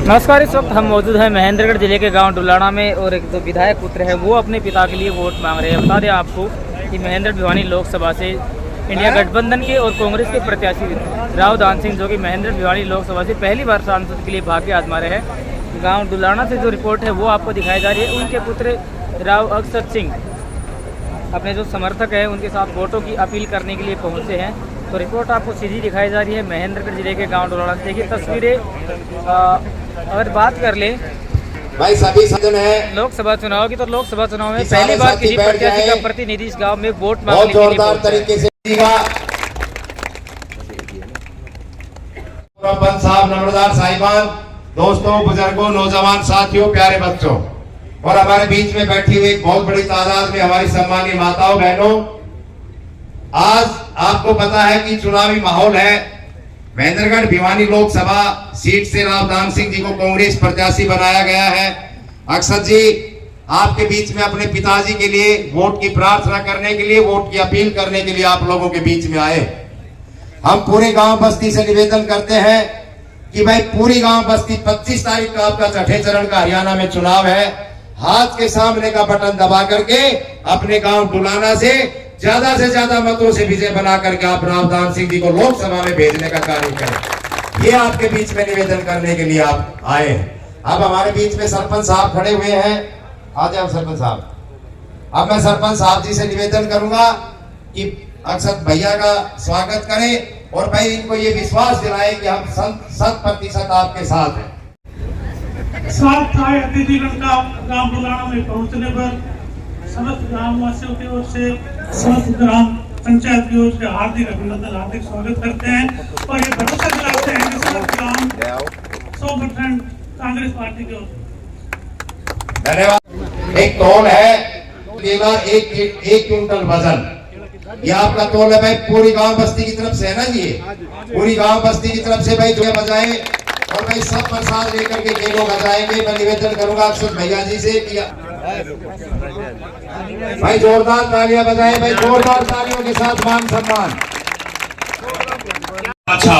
नमस्कार। इस वक्त हम मौजूद हैं महेंद्रगढ़ जिले के गांव डुलाना में और एक जो विधायक पुत्र है वो अपने पिता के लिए वोट मांग रहे हैं। बता दें आपको कि महेंद्र भिवानी लोकसभा से इंडिया गठबंधन के और कांग्रेस के प्रत्याशी राव दान सिंह जो कि महेंद्र भिवानी लोकसभा से पहली बार सांसद के लिए भाग्य आजमा रहे हैं। गाँव डुलाना से जो रिपोर्ट है वो आपको दिखाई जा रही है। उनके पुत्र राव अक्षत सिंह अपने जो समर्थक हैं उनके साथ वोटों की अपील करने के लिए पहुँचे हैं। तो रिपोर्ट आपको सीधी दिखाई जा रही है महेंद्रगढ़ जिले के गांव डुलाना से। देखिए तस्वीरें अगर बात कर ले भाई सभी सदन है लोकसभा चुनाव की, तो लोकसभा चुनाव में पहली बार किसी प्रत्याशी का प्रतिनिधि इस गांव में वोट मांगने के लिए जोरदार तरीके से सरपंच साहब, नंबरदार साहिबान, दोस्तों, बुजुर्गों, नौजवान साथियों, प्यारे बच्चों और हमारे बीच में बैठी हुई एक बहुत बड़ी तादाद में हमारी सम्मानीय माताओं बहनों, आज आपको पता है कि चुनावी माहौल है। महेंद्रगढ़ भिवानी लोकसभा सीट से राव दान सिंह जी को कांग्रेस प्रत्याशी बनाया गया है। अक्षत जी आपके बीच में अपने पिताजी के लिए वोट की प्रार्थना करने के लिए, वोट की अपील करने के लिए आप लोगों के बीच में आए। हम पूरे गांव बस्ती से निवेदन करते हैं कि भाई पूरी गांव बस्ती 25 तारीख का आपका छठे चरण का हरियाणा में चुनाव है। हाथ के सामने का बटन दबा करके अपने गांव डुलाना से ज्यादा मतों से विजय बना करके आप राव दान सिंह जी को लोकसभा में भेजने का कार्य करें। ये आपके बीच में निवेदन करने के लिए आप आए। अब हमारे बीच में सरपंच साहब खड़े हुए हैं। आ जाओ सरपंच साहब। अब मैं सरपंच साहब जी से निवेदन करूंगा कि अक्षत भैया का स्वागत करें और भाई इनको ये विश्वास दिलाएं कि हम 100% आपके साथ हैं। साथ आए अतिथिगण का गांव डुलाना में पहुंचने पर समस्त ग्रामवासियों की ओर से, समस्त ग्राम पंचायत की ओर से हार्दिक अभिनंदन, हार्दिक स्वागत करते हैं और ये भरोसा दिलाते हैं कि समस्त ग्राम 100% कांग्रेस पार्टी की ओर से। धन्यवाद। एक तौल है, केला एक क्विंटल वजन, ये आपका तौल है भाई। पूरी गांव बस्ती की तरफ से है ना जी, पूरी गांव बस्ती की तरफ से भाई जो बजाए और भाई सब प्रसाद लेकर के ये लोग बजाएंगे। मैं निवेदन करूंगा अक्षत भैया जी से कि भाई जोरदार तालियां बजाएं, भाई जोरदार तालियों के साथ मान सम्मान। अच्छा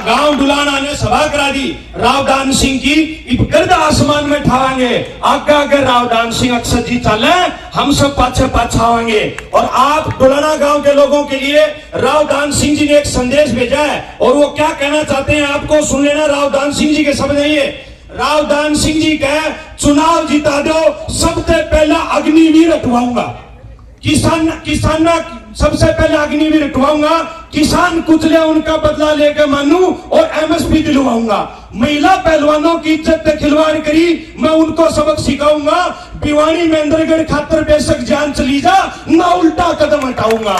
गांव डुलाना ने सभा करा दी, राव दान सिंह की गर्द आसमान में ठावांगे। आगे अगर राव दान सिंह अक्षत जी चले हम सब पाछे आवांगे। और आप डुलाना गांव के लोगों के लिए राव दान सिंह जी ने एक संदेश भेजा है और वो क्या कहना चाहते हैं आपको सुन लेना। राव दान सिंह जी के शब्द है ये। राव दान सिंह जी कहे चुनाव जिता दो, सबसे पहला अग्निवीर हटवाऊंगा। किसान सबसे पहले अग्निवीर हटवाऊंगा। किसान कुचले उनका बदला लेकर मानू और एमएसपी दिलवाऊंगा। महिला पहलवानों की इज्जत से खिलवाड़ करी, मैं उनको सबक सिखाऊंगा। भिवानी महेंद्रगढ़ खातर बेशक जान चली जा, ना उल्टा कदम हटाऊंगा।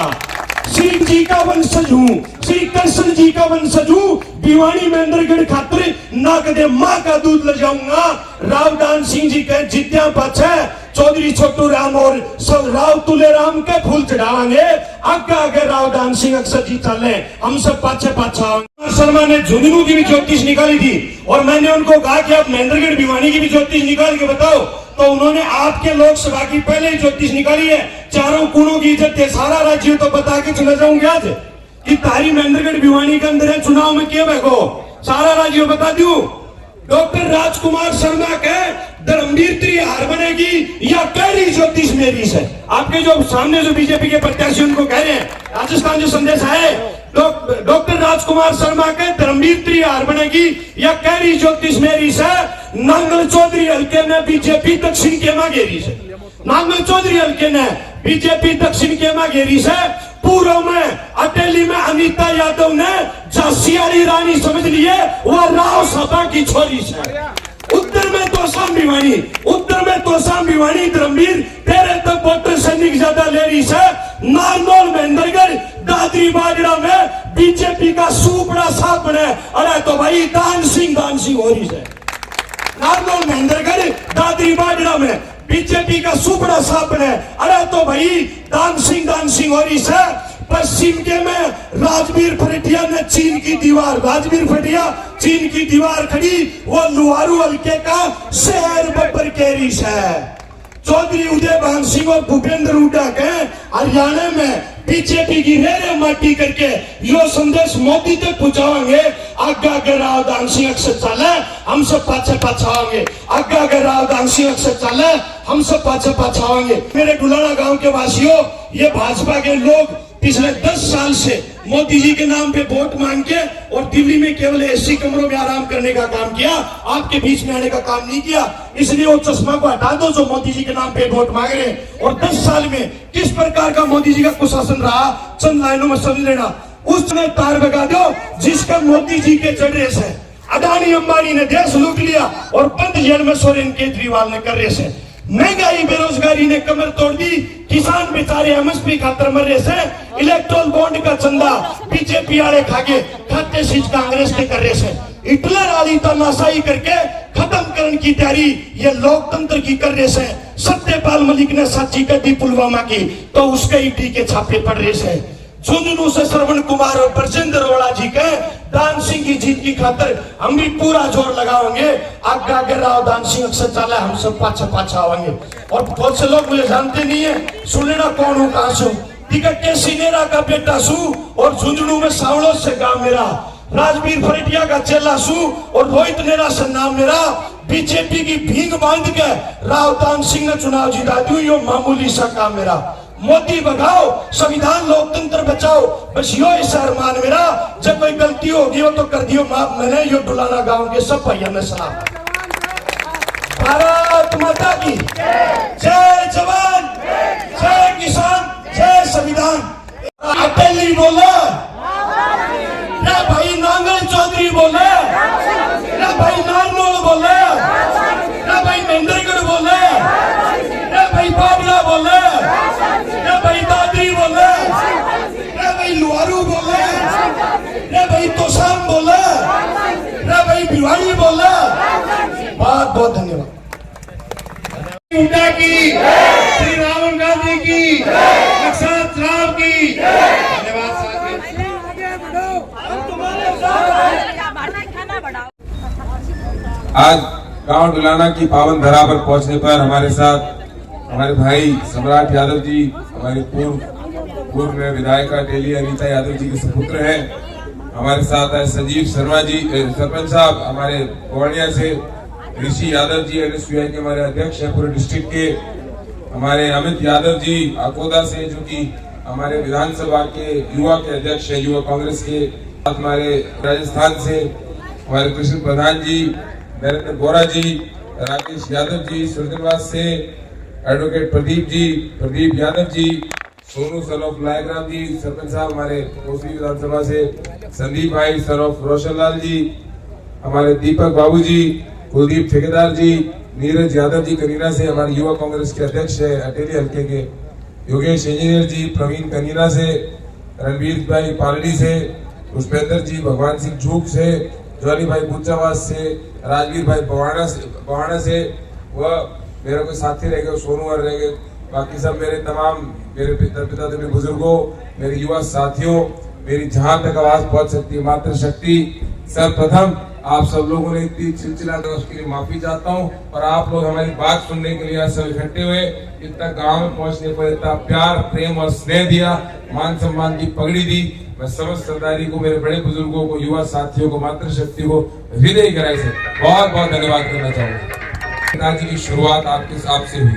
श्री जी का वंशज हूँ, श्री कृष्ण जी का वंशज हूँ। भिवानी महेंद्रगढ़ खातर ना कदे माँ का दूध ले जाऊंगा। राव दान सिंह जी के जिद्या पाछे चौधरी छोटू राम और सब राव तुले राम के फूल चढ़ावांगे। आगे राव दान सिंह अक्षत जी चले हम सब पाछे शर्मा ने झुंझुनू की भी ज्योतिष निकाली थी और मैंने उनको कहा कि आप महेंद्रगढ़ भिवानी की भी ज्योतिष निकाल के बताओ, तो उन्होंने आपके लोकसभा की पहले ही ज्योतिष निकाली है। चारों कोणों की इज्जत है, सारा राज्य तो बता के चले जाऊंगे आज कि तारी महेंद्रगढ़ भिवानी के अंदर है चुनाव में क्या बैठो, सारा राज्य बता दूं। डॉक्टर राजकुमार शर्मा के धर्मवीर त्रिहार बनेगी या पहली ज्योतिष मेरी से। आपके जो सामने जो बीजेपी के प्रत्याशी उनको कह रहे हैं, राजस्थान जो संदेश आए, डॉक्टर राजकुमार शर्मा के धर्मवीर त्रिहार बनेगी या कैरी ज्योतिष मेरी से। नांगल चौधरी हल्के ने बीजेपी दक्षिण केमा घेरी से, नांगल चौधरी हल्के ने बीजेपी दक्षिण केमा घेरी से। पूर्व में अटेली में अनीता यादव ने झांसी वाली रानी समझ लिए, वो राव सभा की छोरी से। उत्तर में तोसाम भिवानी, उत्तर में तोसाम भिवानी धर्मवीर तेरे तक वोटर सैनिक ज्यादा ले रही से। नारनौल महेंद्रगढ़ दादरी बाजरा में बीजेपी का सुपड़ा साफ बने, अरे तो भाई दान सिंह हो रही से। नारनौल महेंद्रगढ़ दादरी बाजरा में बीजेपी का सुपड़ा साफ बने, अरे तो भाई दान सिंह हो रही से। पश्चिम के में राजवीर फटिया ने चीन की दीवार, राजवीर फटिया चीन की दीवार खड़ी, वो लुहारू हल्के का शहर बब्बर केरिस है। चौधरी उदय भान सिंह और भूपेंद्र हुड्डा के हरियाणा में बीजेपी की रेरे माटी करके यो संदेश मोदी तक पहुंचाएंगे। आगे राव दान सिंह अक्षत चले हम सब पाछे पाछावांगे। आगे अगर रावदान सिंह अक्सर चले हम सब पाछे पाछावांगे। मेरे डुलाना गांव के वासियों, ये भाजपा के लोग पिछले 10 साल से मोदी जी के नाम पे वोट मांग के और दिल्ली में केवल एसी कमरों में आराम करने का काम किया, आपके बीच में आने का काम नहीं किया। इसलिए वो चश्मा को हटा दो जो मोदी जी के नाम पे वोट मांग रहे हैं। और 10 साल में किस प्रकार का मोदी जी का कुशासन रहा, चंद लाइनों में समझ लेना। उस समय तार बगा दो जिसका मोदी जी के जड़े से अडानी अंबानी ने देश लूट लिया और बंद जेल में सोरेन केजरीवाल ने कर रहे से। महंगाई बेरोजगारी ने कमर तोड़ दी, किसान बेचारे एमएसपी खातर मर रहे से। इलेक्ट्रोल बॉन्ड का चंदा बीजेपी वाले खाके खाते सीज कांग्रेस के कर रहे से। हिटलर वाली तानाशाही करके खत्म करने की तैयारी ये लोकतंत्र की कर रहे से। सत्यपाल मलिक ने साची कर दी पुलवामा की तो उसके ईडी के छापे पड़ रहे से। झुंझुनू से श्रवण कुमार और ब्रजेंद्र रोड़ा जी के दान सिंह की जीत की खातर हम भी पूरा जोर लगाओगे। आगे आगे राव दान सिंह अक्सर चला, हम सब पाछा पाछा आवेंगे। और बहुत से लोग मुझे जानते नहीं है, सुनेना कौन हूँ, कहां से हूँ। टिकट के सीनेरा का बेटा सू और झुंझुनू में सावड़ो से गांव मेरा। राजवीर फरेटिया का चेला सू और रोहित नेरा से नाम मेरा। बीजेपी की भींग बांध के राव दान सिंह ने चुनाव जीता दू, यो मामूली सा काम मेरा। मोदी भगाओ, संविधान लोकतंत्र बचाओ, बस यो अरमान मेरा। जब कोई गलती होगी हो तो कर दियो माफ, मैंने यो डुलाना गांव के सब भैया में सलाम। भारत माता की जय जवान, जय किसान, जय संविधान। अटेली बोले रे भाई, नांगल चौधरी बोले रे भाई, नारनौल बोले रे भाई, महेंद्रगढ़ बोले रे भाई, बाबला बोले रे भाई, दादरी बोले रे भाई, लुहारू बोले रे भाई, तोशाम बोले रे भाई, भिवाड़ी बोले। बहुत बहुत धन्यवाद। की श्री राहुल गांधी की, अक्षत राव की धन्यवाद साथियों। आज गांव डुलाना की पावन धरा पर पहुंचने पर हमारे साथ हमारे भाई सम्राट यादव जी, हमारे पूर्व में विधायिका टेली अनीता यादव जी के सुपुत्र हैं। हमारे साथ है संजीव शर्मा जी, सरपंच साहब हमारे पवाड़िया से, ऋषि यादव जी एनएसयूआई के हमारे अध्यक्ष है पूरे डिस्ट्रिक्ट के, हमारे अमित यादव जी अकोदा से जो कि हमारे विधानसभा के युवा के अध्यक्ष है, युवा कांग्रेस के। हमारे राजस्थान से हमारे कृष्ण प्रधान जी, नरेंद्र बोरा जी, राकेश यादव जी, सुरजनवास से advocate Pradeep Yadav ji, Sonu son of Laigram ji, sarpanch साहब हमारे कोसी विधानसभा से, संदीप भाई सन ऑफ रोशनलाल जी, हमारे दीपक बाबू जी, कुलदीप ठेकेदार जी, नीरज यादव जी कनीना से हमारे युवा कांग्रेस के अध्यक्ष है अटेली हल्के के, योगेश इंजीनियर जी प्रवीण कनीना से, रणवीर भाई पालड़ी से, पुष्पेंद्र जी भगवान सिंह झूक से, ज्वाली भाई बुच्चावास से, राजवीर भाई बवाना से, वह मेरे को साथी रह गए, सोनू और रह गए, बाकी सब मेरे तमाम मेरे पिता मेरे बुजुर्गों, मेरे युवा साथियों, मेरी जहां तक आवाज पहुंच सकती है मातृशक्ति, सर्वप्रथम आप सब लोगों ने इतनी चिलचिला तो उसके लिए माफी चाहता हूं। और आप लोग हमारी बात सुनने के लिए सब इकट्ठे हुए, इतना गांव में पहुंचने पर इतना प्यार प्रेम और स्नेह दिया, मान सम्मान की पगड़ी दी। मैं समस्त सरदारी को, मेरे बड़े बुजुर्गों को, युवा साथियों को, मातृशक्ति को हृदय गहराई से बहुत बहुत धन्यवाद करना चाहूंगा। पिताजी की शुरुआत आपसे हुई।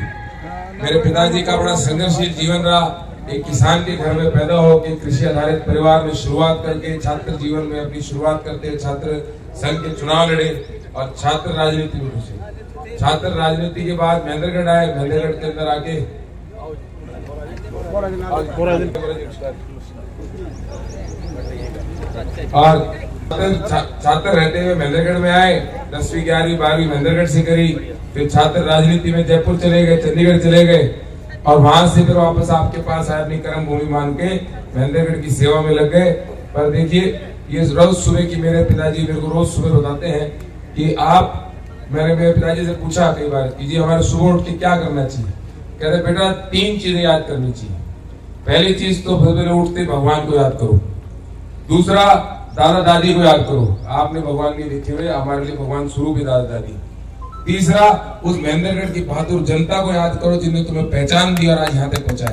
मेरे पिताजी का बड़ा संघर्षशील जीवन रहा। एक किसान के घर में पैदा होकर कृषि आधारित परिवार में शुरुआत करके छात्र जीवन में अपनी शुरुआत करते, छात्र संघ के चुनाव लड़े और छात्र राजनीति में घुसे। छात्र राजनीति के बाद महेंद्रगढ़ आए, महेंद्रगढ़ के अंदर आके और छात्र रहते हुए महेंद्रगढ़ में आए, 10वीं 11वीं 12वीं महेंद्रगढ़ से करी, फिर छात्र राजनीति में जयपुर चले गए, चंडीगढ़ चले गए और वहां से फिर वापस आपके पास आए, अपनी कर्म भूमि मान के महेंद्रगढ़ की सेवा में लग गए। पर देखिए ये रोज सुबह की मेरे पिताजी मेरे को रोज सुबह बताते हैं कि मैंने मेरे पिताजी से पूछा कई बार कि जी हमारे सुबह उठ के क्या करना चाहिए। कहते बेटा 3 चीजें याद करनी चाहिए। पहली चीज तो सुबह उठते भगवान को याद करो, दूसरा दादा दादी को याद करो, आपने भगवान नहीं देखे हुए, हमारे लिए भगवान स्वरूप है दादा दादी। तीसरा उस महेंद्रगढ़ की बहादुर जनता को याद करो जिन्होंने तुम्हें पहचान दी और आज यहाँ तक पहुंचाया।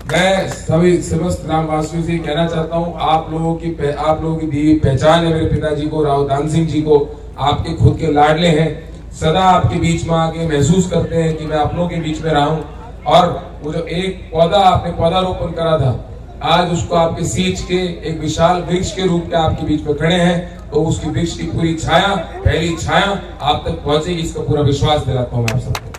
मैं सभी समस्त ग्रामवासियों से कहना चाहता हूं, आप लोगों की दी हुई पहचान है मेरे पिताजी को, राव दान सिंह जी को, आपके खुद के लाडले हैं, सदा आपके बीच में आके महसूस करते हैं कि मैं आप लोगों के बीच में रहा हूं। और वो जो एक पौधा आपने पौधारोपण करा था, आज उसको आपके सींच के एक विशाल वृक्ष के रूप में आपके बीच में खड़े हैं, तो उसकी वृक्ष की पूरी छाया, पहली छाया आप तक पहुंचेगी, इसका पूरा विश्वास दिलाता हूं मैं आप सबको।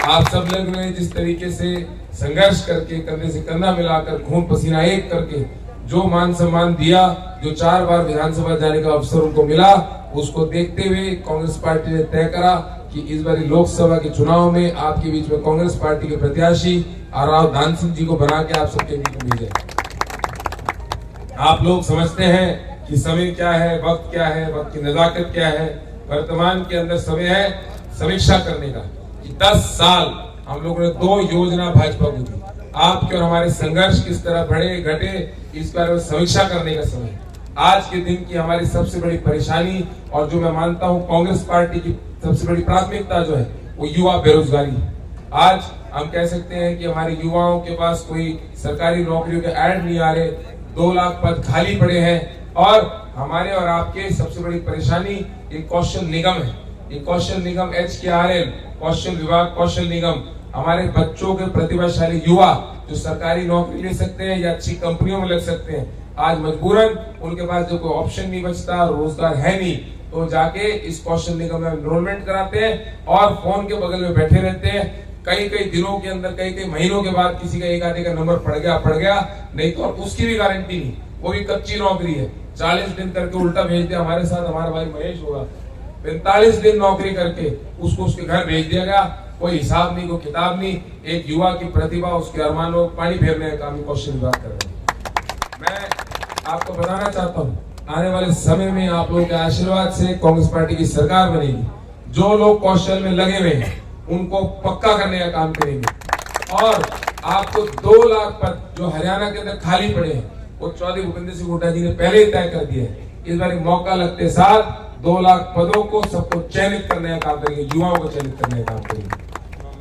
आप सब लोग ने जिस तरीके से संघर्ष करके, कंधे से कंधा मिलाकर, खून पसीना एक करके जो मान सम्मान दिया, जो 4 बार विधानसभा जाने का अवसर उनको मिला, उसको देखते हुए कांग्रेस पार्टी ने तय करा कि इस बार लोकसभा के चुनाव में आपके बीच में कांग्रेस पार्टी के प्रत्याशी राव दान सिंह जी को बना के आप सबके बीच में भेजे। आप लोग समझते हैं कि समय क्या है, वक्त क्या है, वक्त की नजाकत क्या है। वर्तमान के अंदर समय है समीक्षा करने का कि 10 साल हम लोगों ने 2 योजना भाजपा को दी, आपके और हमारे संघर्ष किस तरह बढ़े घटे, इस बारे में समीक्षा करने का समय। आज के दिन की हमारी सबसे बड़ी परेशानी और जो मैं मानता हूं कांग्रेस पार्टी की सबसे बड़ी प्राथमिकता जो है वो युवा बेरोजगारी है। आज हम कह सकते हैं कि हमारे युवाओं के पास कोई सरकारी नौकरियों के ऐड नहीं आ रहे, 2 लाख पद खाली पड़े हैं। और हमारे और आपके सबसे बड़ी परेशानी एक कौशल निगम है, ये कौशल निगम HKRL, कौशल विभाग, कौशल निगम हमारे बच्चों के प्रतिभाशाली युवा जो सरकारी नौकरी ले सकते हैं या अच्छी कंपनियों में लग सकते हैं, आज मजबूरन उनके पास जो कोई ऑप्शन नहीं बचता, रोजगार है नहीं, तो जाके इस कौशल निगम में एनरोलमेंट कराते हैं और फोन के बगल में बैठे रहते हैं। कई दिनों के अंदर, कई महीनों के बाद किसी का एक आधे का नंबर पड़ गया, नहीं तो उसकी भी गारंटी नहीं, वो भी कच्ची नौकरी है। 40 दिन करके उल्टा भेज दिया, हमारे साथ हमारा भाई महेश होगा, 45 दिन नौकरी करके उसको उसके घर भेज दिया गया, कोई हिसाब नहीं, कोई किताब नहीं। एक युवा की प्रतिभा, उसके अरमानों पानी फेरने का काम कौशल विभाग कर रहे हैं। मैं आपको बताना चाहता हूँ, आने वाले समय में आप लोगों के आशीर्वाद से कांग्रेस पार्टी की सरकार बनेगी। जो लोग कौशल में लगे हुए हैं उनको पक्का करने का काम करेंगे। और आपको 2 लाख पद जो हरियाणा के अंदर खाली पड़े हैं वो चौधरी भूपेंद्र सिंह हुड्डा जी ने पहले ही तय कर दिया है। इस बार मौका लगते साथ 2 लाख पदों को सबको चयनित करने का काम करेंगे, युवाओं को चयनित करने का काम करेंगे।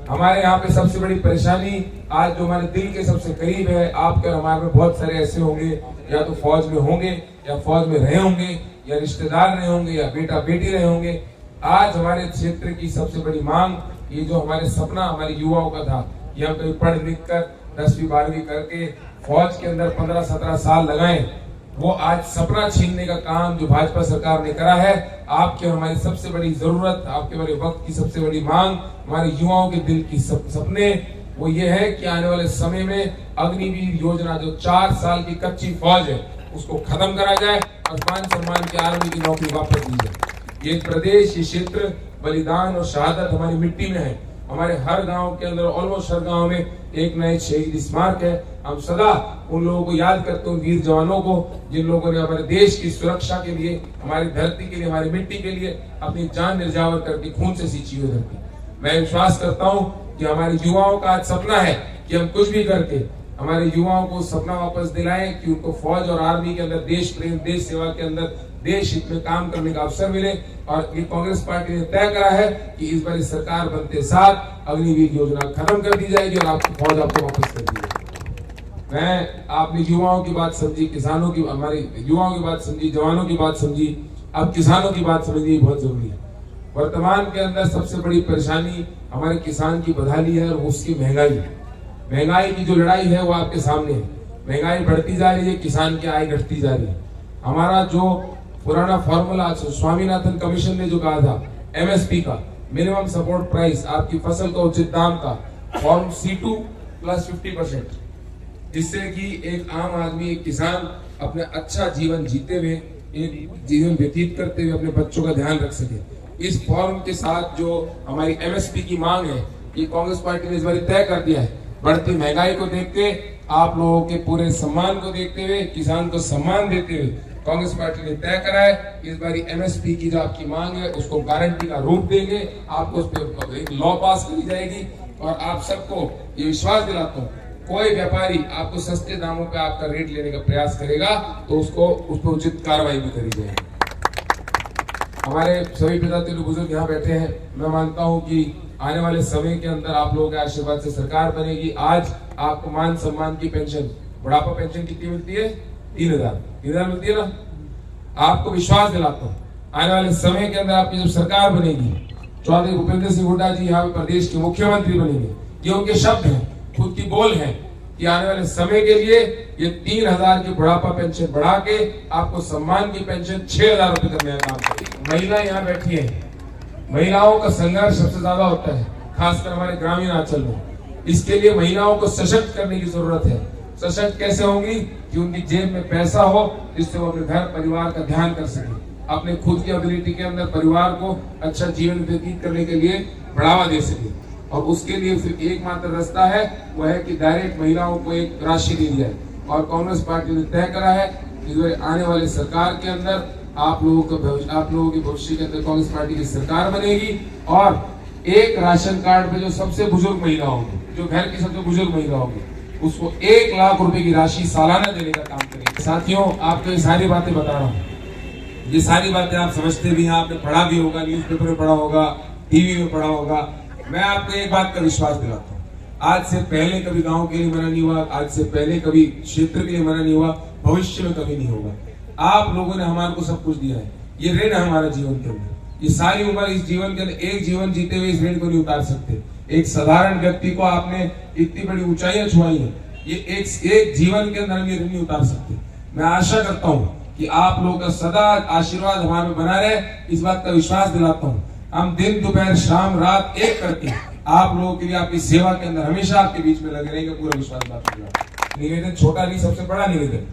हमारे यहाँ पे सबसे बड़ी परेशानी आज जो हमारे दिल के सबसे करीब है, आपके और हमारे में बहुत सारे ऐसे होंगे, या तो फौज में होंगे या फौज में रहे होंगे या रिश्तेदार रहे होंगे या बेटा बेटी रहे होंगे। आज हमारे क्षेत्र की सबसे बड़ी मांग, ये जो हमारे सपना हमारे युवाओं का था कि हम कहीं पढ़ लिख कर 10वीं 12वीं करके फौज के अंदर 15-17 साल लगाएं, वो आज सपना छीनने का काम जो भाजपा सरकार ने करा है। आपके और हमारी सबसे बड़ी जरूरत, आपके हमारे वक्त की सबसे बड़ी मांग, हमारे युवाओं के दिल की सपने, वो ये है कि आने वाले समय में अग्निवीर योजना जो 4 साल की कच्ची फौज है उसको खत्म करा जाए और मान सम्मान की आर्मी की नौकरी वापस दी जाए। ये प्रदेश, ये क्षेत्र बलिदान और शहादत हमारी मिट्टी में है। हमारे हर गांव के अंदर, ऑलमोस्ट हर गांव में एक न एक शहीद स्मारक है। हम सदा उन लोगों को याद करते हैं, वीर जवानों को, जिन लोगों ने हमारे देश की सुरक्षा के लिए, हमारी धरती के लिए, हमारी मिट्टी के लिए अपनी जान निर्जावर करके खून से सींची हुई धरती। मैं विश्वास करता हूं कि हमारे युवाओं का आज सपना है कि हम कुछ भी करके हमारे युवाओं को सपना वापस दिलाएं कि उनको फौज और आर्मी के अंदर देश प्रेम, देश सेवा के अंदर देश हित में काम करने का अवसर मिले। और ये कांग्रेस पार्टी ने तय करा है कि इस बार सरकार बनते साथ अग्निवीर योजना खत्म कर दी जाएगी और आपकी फौज आपको वापस कर दी जाएगी। मैं आपने युवाओं की बात समझी, किसानों की, हमारे युवाओं की बात समझी, जवानों की बात समझी, अब किसानों की बात समझनी बहुत जरूरी है। वर्तमान के अंदर सबसे बड़ी परेशानी हमारे किसान की बदहाली है और उसकी महंगाई की जो लड़ाई है वो आपके सामने है। महंगाई बढ़ती जा रही है, किसान की आय घटती जा रही है। हमारा जो पुराना फॉर्मूला स्वामीनाथन कमीशन ने जो कहा था MSP का, मिनिमम सपोर्ट प्राइस, आपकी फसल का उचित दाम का, फॉर्म C2 + 50%, जिससे कि एक आम आदमी, एक किसान अपने अच्छा जीवन जीते हुए, एक जीवन व्यतीत करते हुए अपने बच्चों का ध्यान रख सके। इस फॉर्म के साथ जो हमारी MSP की मांग है, ये कांग्रेस पार्टी ने इस बार तय कर दिया है। बढ़ती महंगाई को देखते, आप लोगों के पूरे सम्मान को देखते हुए, किसान को सम्मान देते हुए कांग्रेस पार्टी ने तय करा है इस बार MSP की जो आपकी मांग है उसको गारंटी का रूप देंगे। आपको उस पर एक लॉ पास करी जाएगी और आप सबको ये विश्वास दिलाता हूँ, कोई व्यापारी आपको सस्ते दामों पे आपका रेट लेने का प्रयास करेगा तो उसको उस पर उचित कार्रवाई भी करी जाएगी। हमारे सभी पिता तेलुगु बुजुर्ग यहाँ बैठे हैं। मैं मानता हूँ कि आने वाले समय के अंदर आप लोगों के आशीर्वाद से सरकार बनेगी। आज आपको मान सम्मान की पेंशन, बुढ़ापा पेंशन कितनी मिलती है? 3,000 मिलती है ना। आपको विश्वास दिलाता हूँ, आने वाले समय के अंदर आपकी जब सरकार बनेगी, चौधरी भूपेंद्र सिंह हुड्डा जी यहाँ पे प्रदेश के मुख्यमंत्री बनेंगे, ये उनके शब्द हैं, खुद की बोल है कि आने वाले समय के लिए ये 3,000 की बुढ़ापा पेंशन बढ़ा के आपको सम्मान की पेंशन 6,000 रुपए करने का काम करेगी। महिला यहाँ बैठी है, महिलाओं का संघर्ष सबसे ज्यादा होता है, खासकर हमारे ग्रामीण अंचल में। इसके लिए महिलाओं को सशक्त करने की जरूरत है। सशक्त कैसे होंगी? कि उनकी जेब में पैसा हो, जिससे वो अपने घर परिवार का ध्यान कर सके, अपने खुद की एबिलिटी के अंदर परिवार को अच्छा जीवन व्यतीत करने के लिए बढ़ावा दे सके। और उसके लिए फिर एकमात्र रास्ता है, वो है कि डायरेक्ट महिलाओं को एक राशि दी जाए। और कांग्रेस पार्टी ने तय करा है कि आने वाले सरकार के अंदर आप लोगों के भविष्य के अंदर कांग्रेस पार्टी की सरकार बनेगी और एक राशन कार्ड पे जो सबसे बुजुर्ग महिला होगी, जो घर की सबसे बुजुर्ग महिला होगी, उसको 1 लाख रुपए की राशि सालाना देने का काम करेगी। साथियों, आपको ये सारी बातें बता रहा हूँ, ये सारी बातें आप समझते भी हैं, आपने पढ़ा भी होगा, न्यूज़पेपर में पढ़ा होगा, टीवी में पढ़ा होगा। मैं आपको एक बात का विश्वास दिलाता हूँ, आज से पहले कभी गांव के लिए मना नहीं हुआ, आज से पहले कभी क्षेत्र के लिए मना नहीं हुआ, भविष्य में कभी नहीं होगा। आप लोगों ने हमारे को सब कुछ दिया है, ये ऋण है हमारा जीवन के अंदर। ये सारी उम्र इस जीवन के अंदर एक जीवन जीते हुए इस ऋण को नहीं उतार सकते। एक साधारण व्यक्ति को आपने इतनी बड़ी ऊंचाइयां छुआई है, ये एक जीवन के अंदर हम ये ऋण नहीं उतार सकते। मैं आशा करता हूँ कि आप लोगों का सदा आशीर्वाद हमारे बना रहे, इस बात का विश्वास दिलाता हूँ। हम दिन दोपहर शाम रात एक करके आप लोगों के लिए आपकी सेवा के अंदर हमेशा आपके बीच में लगे रहेंगे, पूरा विश्वास बात। निवेदन छोटा नहीं, सबसे बड़ा निवेदन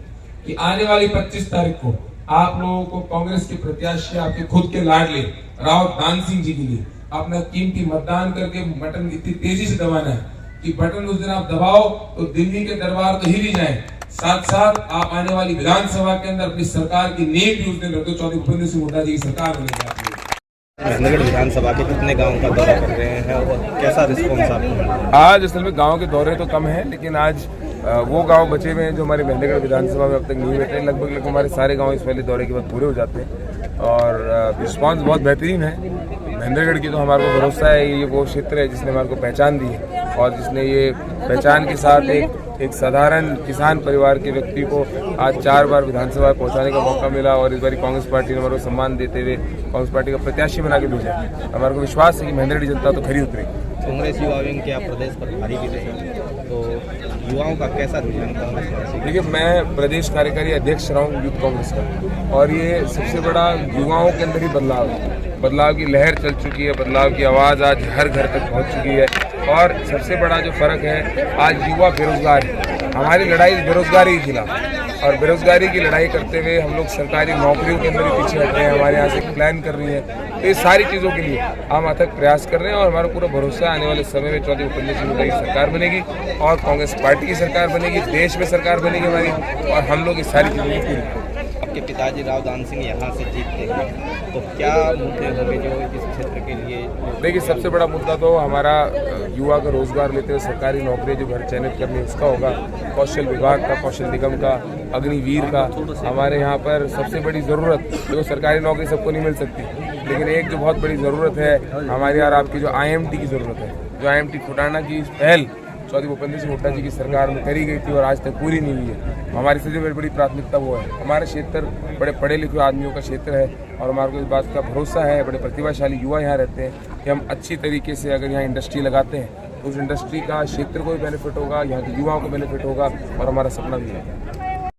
कि आने वाली 25 तारीख को आप लोगों को कांग्रेस के प्रत्याशी, आपके खुद के लाडले राव दान सिंह जी के लिए अपना कीमती मतदान करके बटन इतनी तेजी से दबाना है कि बटन उस दिन आप दबाओ तो दिल्ली के दरबार तो हिल ही जाए, साथ साथ आप आने वाली विधानसभा के अंदर अपनी सरकार की नींव भी उस दिन रख दो। चौधरी भूपेंद्र सिंह हुड्डा जी की सरकार बनेगी। महेंद्रगढ़ विधानसभा के कितने गांव का दौरा कर रहे हैं और कैसा रिस्पॉन्स आपको? आज असल में गांव के दौरे तो कम है, लेकिन आज वो गांव बचे हुए हैं जो हमारे महेंद्रगढ़ विधानसभा में अब तक नहीं बैठे। लगभग हमारे सारे गांव इस पहले दौरे के बाद पूरे हो जाते हैं और रिस्पांस बहुत बेहतरीन है। महेंद्रगढ़ की तो हमारे को भरोसा है, ये वो क्षेत्र है जिसने हमारे को पहचान दी है और जिसने ये पहचान के साथ एक साधारण किसान परिवार के व्यक्ति को आज 4 बार विधानसभा पहुंचाने का मौका मिला और इस बार कांग्रेस पार्टी ने हमारे को सम्मान देते हुए कांग्रेस पार्टी का प्रत्याशी बना के भेजा। हमारे को विश्वास है कि महेंद्रगढ़ जनता तो खरी उतरेगी। कांग्रेस युवा विंग के आप प्रदेश प्रभारी भी रहे, तो युवाओं का कैसा रुझान कांग्रेस पार्टी? देखिए, मैं प्रदेश कार्यकारी अध्यक्ष रहा हूँ यूथ कांग्रेस का और ये सबसे बड़ा युवाओं के अंदर ही बदलाव की लहर चल चुकी है, बदलाव की आवाज़ आज हर घर तक पहुँच चुकी है। और सबसे बड़ा जो फर्क है, आज युवा बेरोजगार है। हमारी लड़ाई बेरोजगारी के खिलाफ और बेरोजगारी की लड़ाई करते हुए हम लोग सरकारी नौकरियों के अंदर भी पीछे हट रहे हैं। हमारे यहाँ से प्लान कर रही है, तो ये सारी चीज़ों के लिए हम अथक प्रयास कर रहे हैं और हमारा पूरा भरोसा आने वाले समय में चौधरी भूपेंद्र सिंह हुड्डा की सरकार बनेगी और कांग्रेस पार्टी की सरकार बनेगी, देश में सरकार बनेगी हमारी, और हम लोग इस सारी चीज़ों को। आपके पिताजी राव दान सिंह यहाँ से जीतते हैं, तो क्या मुद्दे होंगे जो इस क्षेत्र के लिए? देखिए, सबसे बड़ा मुद्दा तो हमारा युवा का रोजगार लेते हुए सरकारी नौकरी जो घर चयनित करनी उसका होगा, कौशल विभाग का, कौशल निगम का, अग्निवीर का। हमारे यहाँ पर सबसे बड़ी ज़रूरत, जो सरकारी नौकरी सबको नहीं मिल सकती, लेकिन एक जो बहुत बड़ी ज़रूरत है हमारे यहाँ, आपकी जो IMT की ज़रूरत है, जो IMT खुटाना की पहल चौधरी भूपेंद्र सिंह हुड्डा जी की सरकार में करी गई थी और आज तक पूरी नहीं हुई है। हमारी सबसे बड़ी प्राथमिकता वो है। हमारा क्षेत्र बड़े पढ़े लिखे आदमियों का क्षेत्र है और हमारे को इस बात का भरोसा है, बड़े प्रतिभाशाली युवा यहाँ रहते हैं, कि हम अच्छी तरीके से अगर यहाँ इंडस्ट्री लगाते हैं तो उस इंडस्ट्री का क्षेत्र को भी बेनिफिट होगा, यहाँ के युवाओं को बेनिफिट होगा और हमारा सपना भी है।